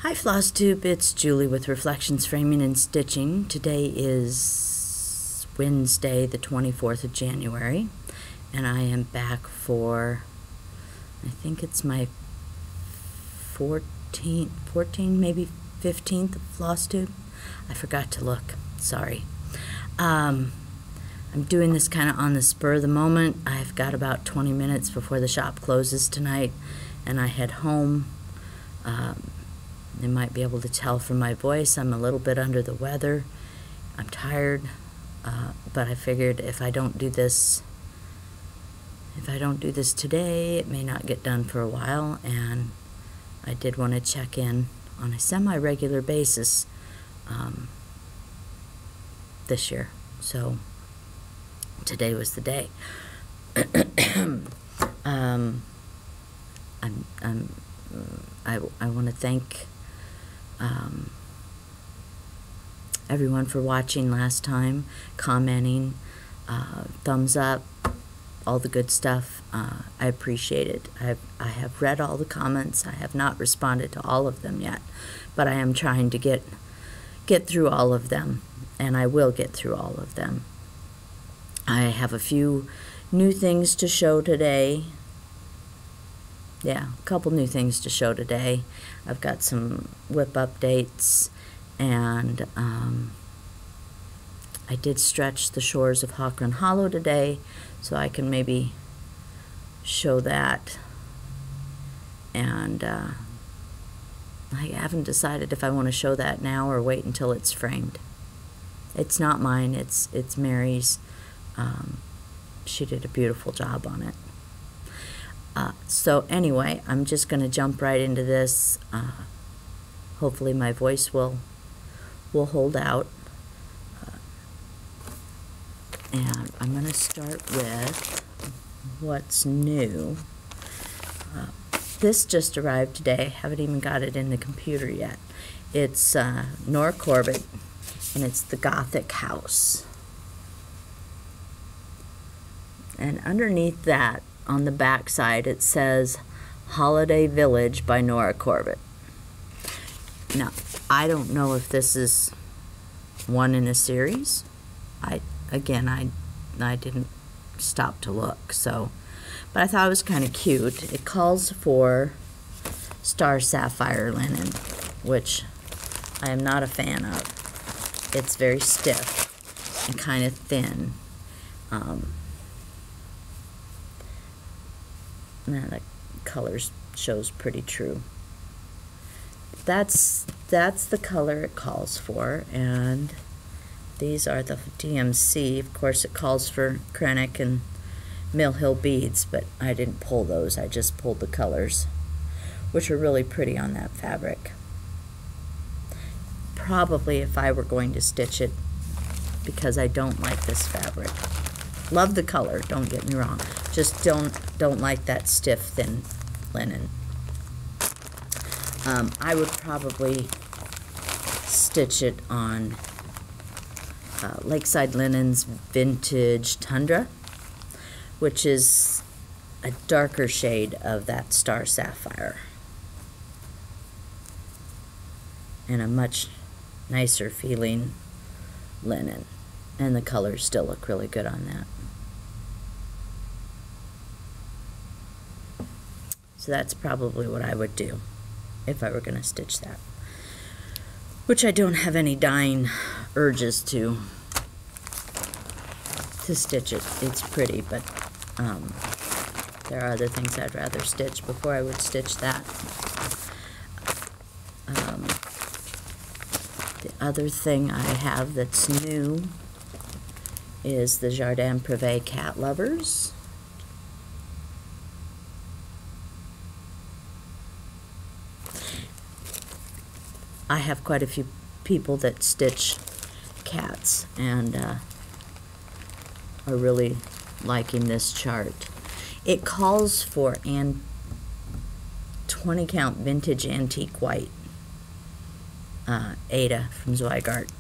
Hi Floss Tube, it's Julie with Reflections Framing and Stitching. Today is Wednesday the 24th of January and I am back for, I think it's my 14th, maybe 15th Floss Tube. I forgot to look, sorry. I'm doing this kind of on the spur of the moment. I've got about 20 minutes before the shop closes tonight and I head home. You might be able to tell from my voice I'm a little bit under the weather. I'm tired, but I figured if I don't do this today, it may not get done for a while, and I did want to check in on a semi-regular basis this year. So today was the day. I want to thank everyone for watching last time, commenting, thumbs up, all the good stuff. I appreciate it. I have read all the comments. I have not responded to all of them yet, but I am trying to get through all of them, and I will get through all of them. I have a few new things to show today. Yeah, a couple new things to show today. I've got some whip updates, and I did stretch the shores of Hawkrun Hollow today, so I can maybe show that. And I haven't decided if I want to show that now or wait until it's framed. It's not mine, it's Mary's. She did a beautiful job on it. So anyway, I'm just going to jump right into this. Hopefully my voice will hold out. And I'm going to start with what's new. This just arrived today. Haven't even got it in the computer yet. It's Nora Corbett, and it's the Gothic House. And underneath that, on the back side, it says Holiday Village by Nora Corbett. Now, I don't know if this is one in a series. I didn't stop to look, so, but I thought it was kind of cute. It calls for Star Sapphire linen, which I am not a fan of. It's very stiff and kind of thin. Now the colors shows pretty true. That's the color it calls for, and these are the DMC. Of course, it calls for Krennic and Mill Hill beads, but I didn't pull those. I just pulled the colors, which are really pretty on that fabric. Probably if I were going to stitch it, because I don't like this fabric. Love the color, don't get me wrong. Just don't like that stiff, thin linen. I would probably stitch it on Lakeside Linen's Vintage Tundra, which is a darker shade of that Star Sapphire, and a much nicer feeling linen. And the colors still look really good on that. So that's probably what I would do if I were going to stitch that. Which I don't have any dying urges to stitch it. It's pretty, but there are other things I'd rather stitch before I would stitch that. The other thing I have that's new is the Jardin Privé Cat Lovers. I have quite a few people that stitch cats and are really liking this chart. It calls for 20 count vintage antique white Ada from Zweigart.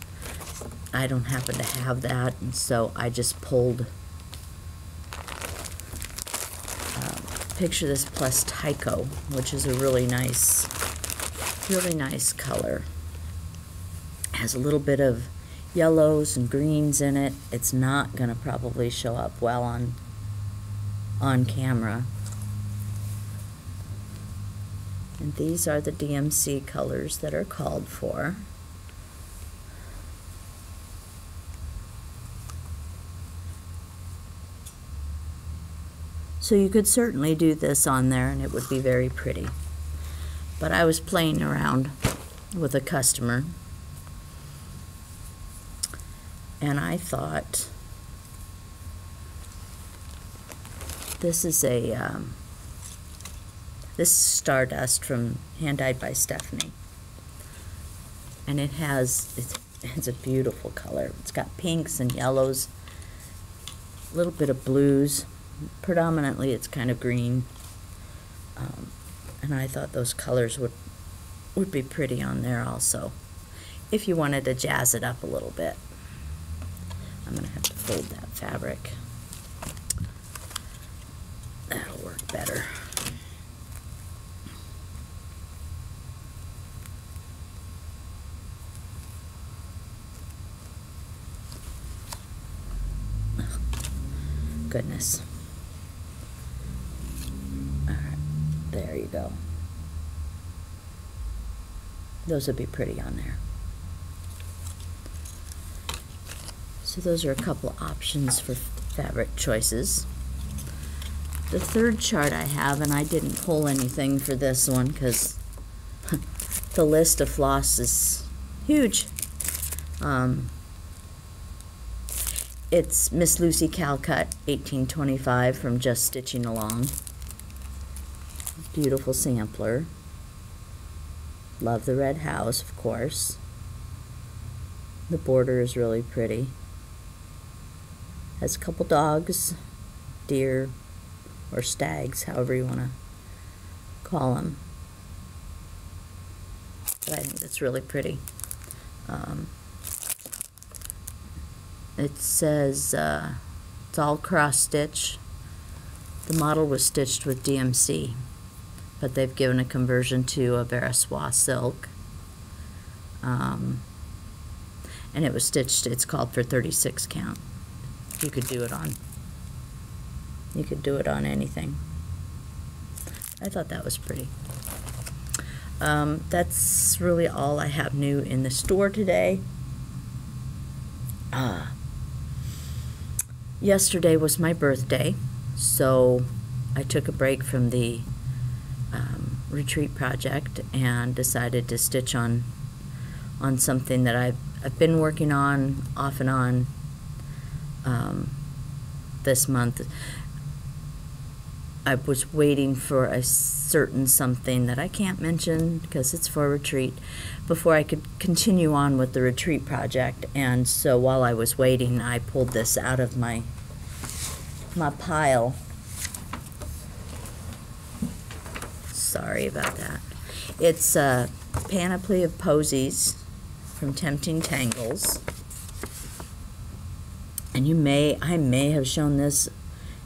I don't happen to have that, and so I just pulled Picture This plus Tycho, which is a really nice Really nice color. Has a little bit of yellows and greens in it. It's not going to probably show up well on camera. And these are the DMC colors that are called for. So you could certainly do this on there and it would be very pretty. But I was playing around with a customer and I thought this is this is Stardust from Hand Dyed by Stephanie. And it's a beautiful color. It's got pinks and yellows, a little bit of blues. Predominantly it's kind of green. And I thought those colors would be pretty on there also, if you wanted to jazz it up a little bit. I'm going to have to fold that fabric. That'll work better. Oh, goodness. There you go. Those would be pretty on there. So those are a couple options for fabric choices. The third chart I have, and I didn't pull anything for this one because the list of floss is huge. It's Miss Lucy Calcutta, 1825, from Just Stitching Along. Beautiful sampler. Love the red house, of course. The border is really pretty. Has a couple dogs, deer, or stags, however you want to call them. But I think that's really pretty. It says it's all cross stitch. The model was stitched with DMC, but they've given a conversion to a Belle Soir silk. And it was stitched, it's called for 36 count. You could do it on anything. I thought that was pretty. That's really all I have new in the store today. Yesterday was my birthday, so I took a break from the retreat project and decided to stitch on something that I've been working on off and on this month. I was waiting for a certain something that I can't mention because it's for a retreat before I could continue on with the retreat project, and so while I was waiting I pulled this out of my pile. Sorry about that. It's a panoply of posies from Tempting Tangles, and I may have shown this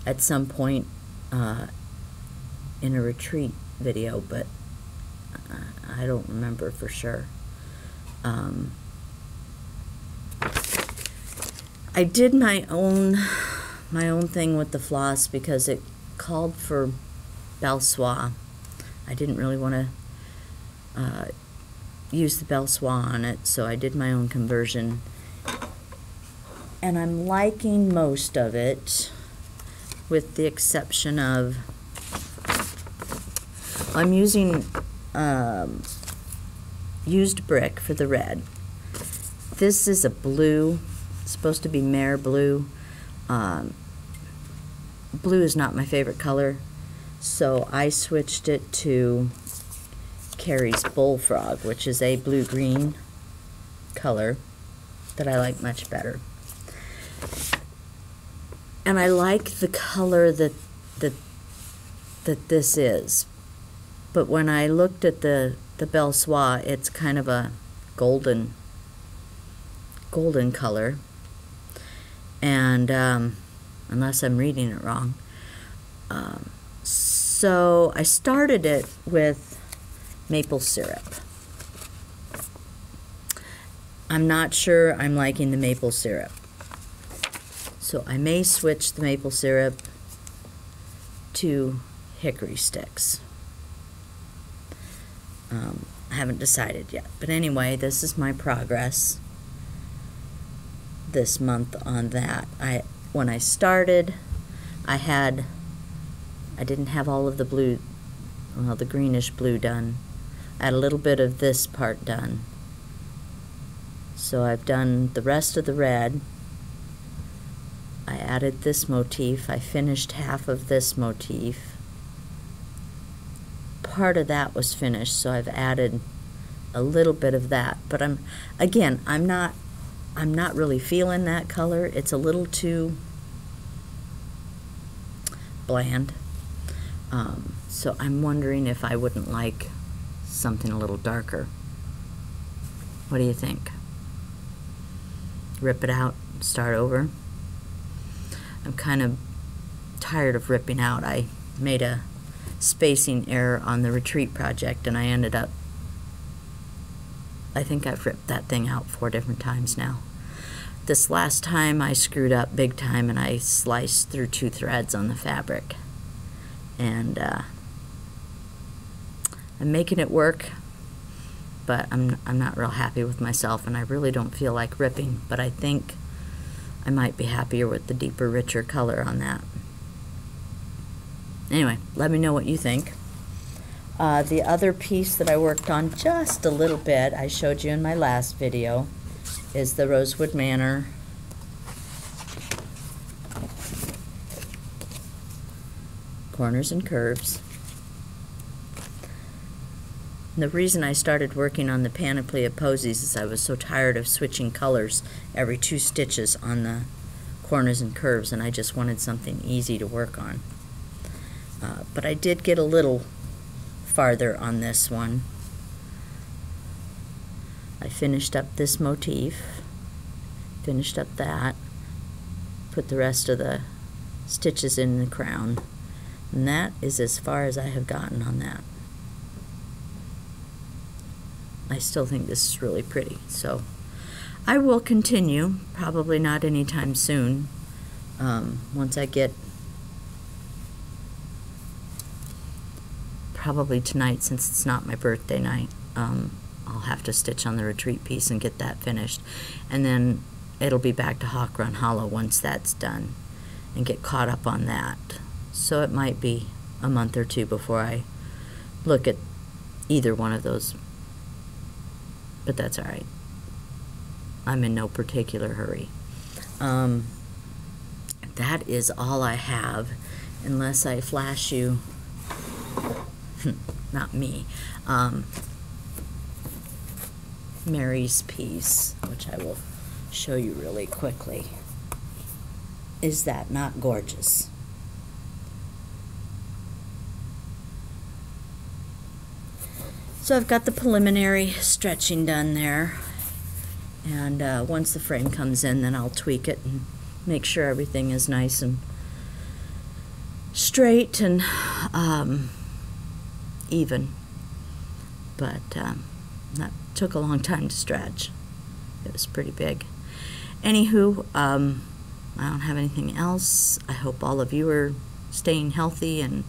at some point in a retreat video, but I don't remember for sure. I did my own thing with the floss because it called for Belle Soir. I didn't really want to use the Belle Soir on it, so I did my own conversion. And I'm liking most of it, with the exception of I'm using used brick for the red. This is a blue. It's supposed to be mare blue. Blue is not my favorite color, so I switched it to Carrie's Bullfrog, which is a blue-green color that I like much better. And I like the color that this is. But when I looked at the Belle Soir, it's kind of a golden color. And unless I'm reading it wrong. So I started it with maple syrup. I'm not sure I'm liking the maple syrup. So I may switch the maple syrup to hickory sticks. I haven't decided yet. But anyway, this is my progress this month on that. When I started, I didn't have all of the blue, well, the greenish blue done. I had a little bit of this part done. So I've done the rest of the red. I added this motif. I finished half of this motif. Part of that was finished, so I've added a little bit of that. But I'm not really feeling that color. It's a little too bland. So I'm wondering if I wouldn't like something a little darker. What do you think? Rip it out, start over? I'm kind of tired of ripping out. I made a spacing error on the retreat project, and I ended up, I think I've ripped that thing out 4 different times now. This last time I screwed up big time, and I sliced through 2 threads on the fabric. And I'm making it work, but I'm not real happy with myself, and I really don't feel like ripping, but I think I might be happier with the deeper, richer color on that. Anyway, let me know what you think. The other piece that I worked on just a little bit, I showed you in my last video, is the Rosewood Manor corners and curves. And the reason I started working on the panoply of posies is I was so tired of switching colors every 2 stitches on the corners and curves, and I just wanted something easy to work on. But I did get a little farther on this one. I finished up this motif, finished up that, put the rest of the stitches in the crown, and that is as far as I have gotten on that. I still think this is really pretty, so I will continue, probably not anytime soon. Once I get, probably tonight, since it's not my birthday night, I'll have to stitch on the retreat piece and get that finished, and then it'll be back to Hawk Run Hollow once that's done, and get caught up on that. So it might be a month or 2 before I look at either one of those, but that's all right. I'm in no particular hurry. That is all I have, unless I flash you, not me, Mary's piece, which I will show you really quickly. Is that not gorgeous? So I've got the preliminary stretching done there, and once the frame comes in, then I'll tweak it and make sure everything is nice and straight and even. But that took a long time to stretch. It was pretty big. Anywho, I don't have anything else. I hope all of you are staying healthy and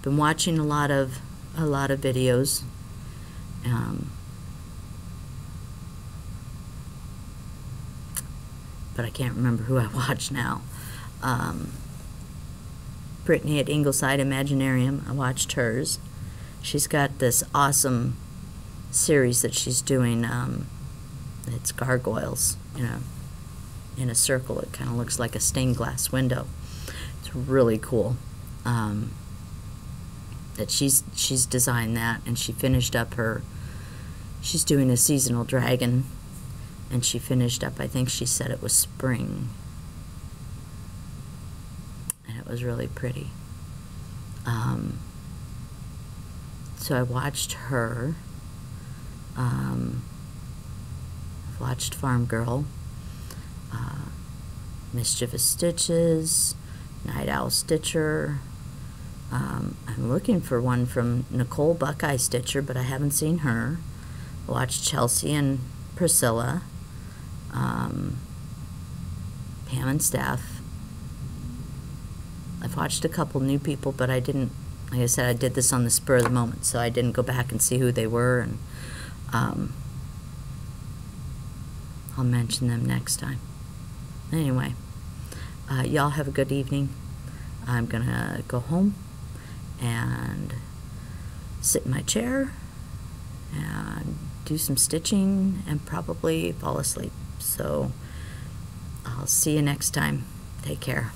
been watching a lot of videos. But I can't remember who I watch now. Brittany at Ingleside Imaginarium, I watched hers. She's got this awesome series that she's doing. It's gargoyles, in a circle. It kind of looks like a stained glass window. It's really cool. That she's designed that, and she finished up she's doing a seasonal dragon, and she finished up, I think she said it was spring, and it was really pretty. So I watched her. I've watched Farm Girl, Mischievous Stitches, Night Owl Stitcher, I'm looking for one from Nicole Buckeye Stitcher, but I haven't seen her. I watched Chelsea and Priscilla, Pam and Steph. I've watched a couple new people, but I didn't, like I said, I did this on the spur of the moment, so I didn't go back and see who they were, and I'll mention them next time. Anyway, y'all have a good evening. I'm gonna go home and sit in my chair and do some stitching and probably fall asleep. So I'll see you next time. Take care.